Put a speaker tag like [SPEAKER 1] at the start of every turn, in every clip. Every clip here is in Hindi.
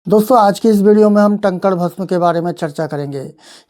[SPEAKER 1] दोस्तों आज की इस वीडियो में हम टंकण भस्म के बारे में चर्चा करेंगे।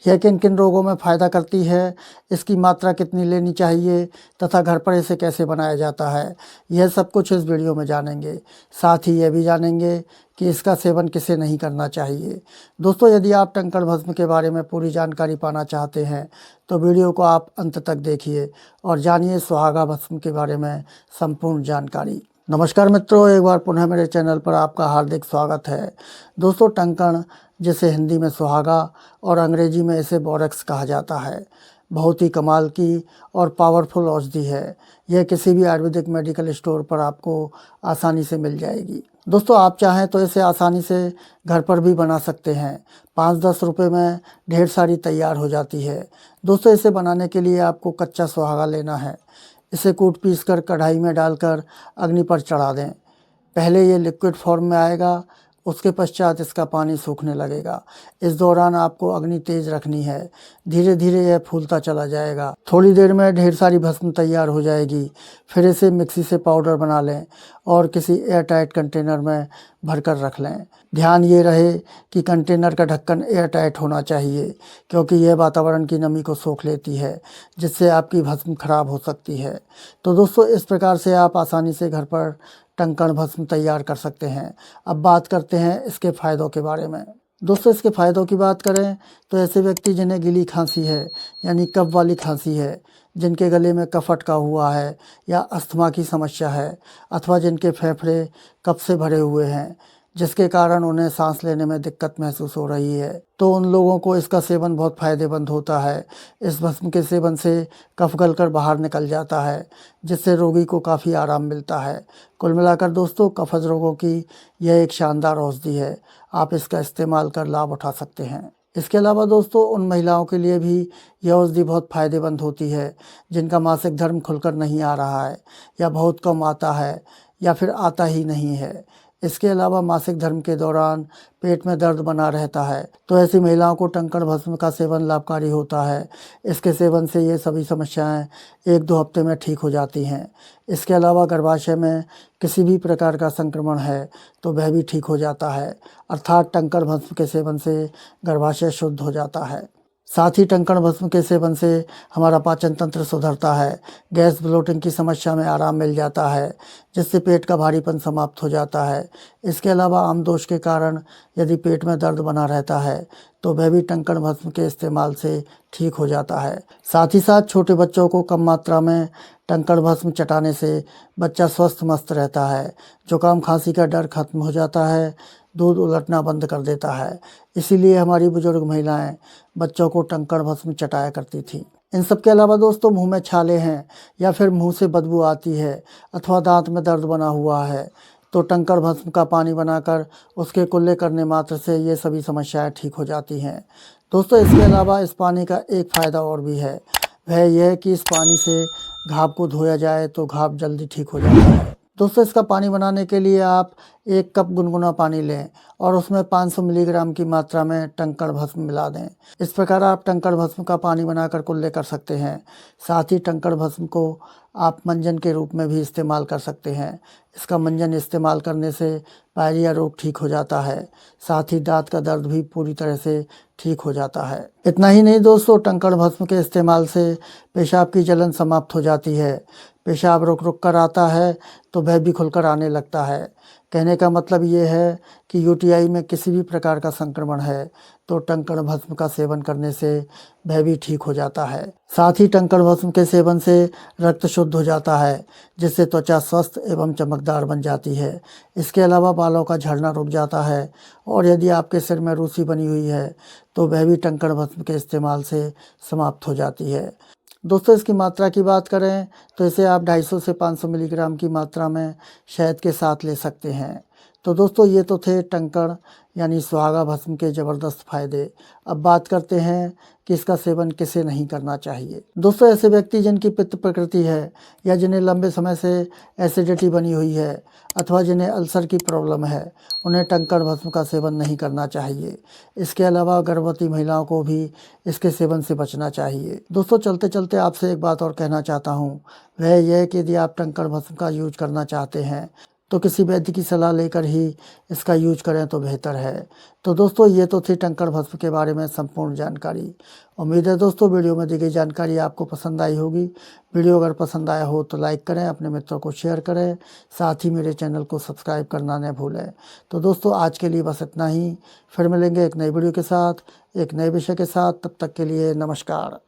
[SPEAKER 1] यह किन किन रोगों में फ़ायदा करती है, इसकी मात्रा कितनी लेनी चाहिए तथा घर पर इसे कैसे बनाया जाता है, यह सब कुछ इस वीडियो में जानेंगे। साथ ही यह भी जानेंगे कि इसका सेवन किसे नहीं करना चाहिए। दोस्तों यदि आप टंकण भस्म के बारे में पूरी जानकारी पाना चाहते हैं तो वीडियो को आप अंत तक देखिए और जानिए सुहागा भस्म के बारे में संपूर्ण जानकारी। नमस्कार मित्रों, एक बार पुनः मेरे चैनल पर आपका हार्दिक स्वागत है। दोस्तों टंकण, जिसे हिंदी में सुहागा और अंग्रेजी में इसे बोरेक्स कहा जाता है, बहुत ही कमाल की और पावरफुल औषधि है। यह किसी भी आयुर्वेदिक मेडिकल स्टोर पर आपको आसानी से मिल जाएगी। दोस्तों आप चाहें तो इसे आसानी से घर पर भी बना सकते हैं। 5-10 रुपये में ढेर सारी तैयार हो जाती है। दोस्तों इसे बनाने के लिए आपको कच्चा सुहागा लेना है। इसे कूट पीस कर कढ़ाई में डालकर अग्नि पर चढ़ा दें। पहले ये लिक्विड फॉर्म में आएगा, उसके पश्चात इसका पानी सूखने लगेगा। इस दौरान आपको अग्नि तेज रखनी है। धीरे धीरे यह फूलता चला जाएगा। थोड़ी देर में ढेर सारी भस्म तैयार हो जाएगी। फिर इसे मिक्सी से पाउडर बना लें और किसी एयर टाइट कंटेनर में भरकर रख लें। ध्यान ये रहे कि कंटेनर का ढक्कन एयर टाइट होना चाहिए, क्योंकि यह वातावरण की नमी को सोख लेती है, जिससे आपकी भस्म खराब हो सकती है। तो दोस्तों इस प्रकार से आप आसानी से घर पर टंकण भस्म तैयार कर सकते हैं। अब बात करते हैं इसके फ़ायदों के बारे में। दोस्तों इसके फ़ायदों की बात करें तो ऐसे व्यक्ति जिन्हें गीली खांसी है, यानी कफ वाली खांसी है, जिनके गले में कफ अटका हुआ है या अस्थमा की समस्या है, अथवा जिनके फेफड़े कफ से भरे हुए हैं, जिसके कारण उन्हें सांस लेने में दिक्कत महसूस हो रही है, तो उन लोगों को इसका सेवन बहुत फ़ायदेमंद होता है। इस भस्म के सेवन से कफ गलकर बाहर निकल जाता है, जिससे रोगी को काफ़ी आराम मिलता है। कुल मिलाकर दोस्तों कफज रोगों की यह एक शानदार औषधि है। आप इसका इस्तेमाल कर लाभ उठा सकते हैं। इसके अलावा दोस्तों उन महिलाओं के लिए भी यह औषधि बहुत फ़ायदेमंद होती है जिनका मासिक धर्म खुलकर नहीं आ रहा है, या बहुत कम आता है, या फिर आता ही नहीं है। इसके अलावा मासिक धर्म के दौरान पेट में दर्द बना रहता है, तो ऐसी महिलाओं को टंकण भस्म का सेवन लाभकारी होता है। इसके सेवन से ये सभी समस्याएं 1-2 हफ्ते में ठीक हो जाती हैं। इसके अलावा गर्भाशय में किसी भी प्रकार का संक्रमण है तो वह भी ठीक हो जाता है, अर्थात टंकण भस्म के सेवन से गर्भाशय शुद्ध हो जाता है। साथ ही टंकण भस्म के सेवन से हमारा पाचन तंत्र सुधरता है। गैस ब्लोटिंग की समस्या में आराम मिल जाता है, जिससे पेट का भारीपन समाप्त हो जाता है। इसके अलावा आम दोष के कारण यदि पेट में दर्द बना रहता है तो वह भी टंकण भस्म के इस्तेमाल से ठीक हो जाता है। साथ ही साथ छोटे बच्चों को कम मात्रा में टंकण भस्म चटाने से बच्चा स्वस्थ मस्त रहता है। जुकाम खांसी का डर खत्म हो जाता है, दूध उलटना बंद कर देता है। इसीलिए हमारी बुजुर्ग महिलाएं बच्चों को टंकण भस्म चटाया करती थी। इन सब के अलावा दोस्तों मुंह में छाले हैं, या फिर मुंह से बदबू आती है, अथवा दांत में दर्द बना हुआ है, तो टंकण भस्म का पानी बनाकर उसके कुल्ले करने मात्र से ये सभी समस्याएं ठीक हो जाती हैं। दोस्तों इसके अलावा इस पानी का एक फ़ायदा और भी है। वह यह है कि इस पानी से घाव को धोया जाए तो घाव जल्दी ठीक हो जाता है। दोस्तों इसका पानी बनाने के लिए आप 1 कप गुनगुना पानी लें और उसमें 500 मिलीग्राम की मात्रा में टंकण भस्म मिला दें। इस प्रकार आप टंकण भस्म का पानी बनाकर कुल्ले कर सकते हैं। साथ ही टंकण भस्म को आप मंजन के रूप में भी इस्तेमाल कर सकते हैं। इसका मंजन इस्तेमाल करने से पायरिया रोग ठीक हो जाता है। साथ ही दांत का दर्द भी पूरी तरह से ठीक हो जाता है। इतना ही नहीं दोस्तों, टंकण भस्म के इस्तेमाल से पेशाब की जलन समाप्त हो जाती है। पेशाब रुक रुक कर आता है तो वह भी खुलकर आने लगता है। कहने का मतलब ये है कि यूटीआई में किसी भी प्रकार का संक्रमण है तो टंकण भस्म का सेवन करने से वह भी ठीक हो जाता है। साथ ही टंकण भस्म के सेवन से रक्त शुद्ध हो जाता है, जिससे त्वचा स्वस्थ एवं चमकदार बन जाती है। इसके अलावा बालों का झड़ना रुक जाता है, और यदि आपके सिर में रूसी बनी हुई है तो वह भी टंकण भस्म के इस्तेमाल से समाप्त हो जाती है। दोस्तों इसकी मात्रा की बात करें तो इसे आप 250 से 500 मिलीग्राम की मात्रा में शहद के साथ ले सकते हैं। तो दोस्तों ये तो थे टंकण यानी सुहागा भस्म के ज़बरदस्त फ़ायदे। अब बात करते हैं कि इसका सेवन किसे नहीं करना चाहिए। दोस्तों ऐसे व्यक्ति जिनकी पित्त प्रकृति है, या जिन्हें लंबे समय से एसिडिटी बनी हुई है, अथवा जिन्हें अल्सर की प्रॉब्लम है, उन्हें टंकण भस्म का सेवन नहीं करना चाहिए। इसके अलावा गर्भवती महिलाओं को भी इसके सेवन से बचना चाहिए। दोस्तों चलते चलते आपसे एक बात और कहना चाहता हूँ, वह यह है कि यदि आप टंकण भस्म का यूज करना चाहते हैं तो किसी वैद्य की सलाह लेकर ही इसका यूज करें तो बेहतर है। तो दोस्तों ये तो थी टंकण भस्म के बारे में संपूर्ण जानकारी। उम्मीद है दोस्तों वीडियो में दी गई जानकारी आपको पसंद आई होगी। वीडियो अगर पसंद आया हो तो लाइक करें, अपने मित्रों को शेयर करें, साथ ही मेरे चैनल को सब्सक्राइब करना न भूलें। तो दोस्तों आज के लिए बस इतना ही। फिर मिलेंगे एक नई वीडियो के साथ, एक नए विषय के साथ। तब तक के लिए नमस्कार।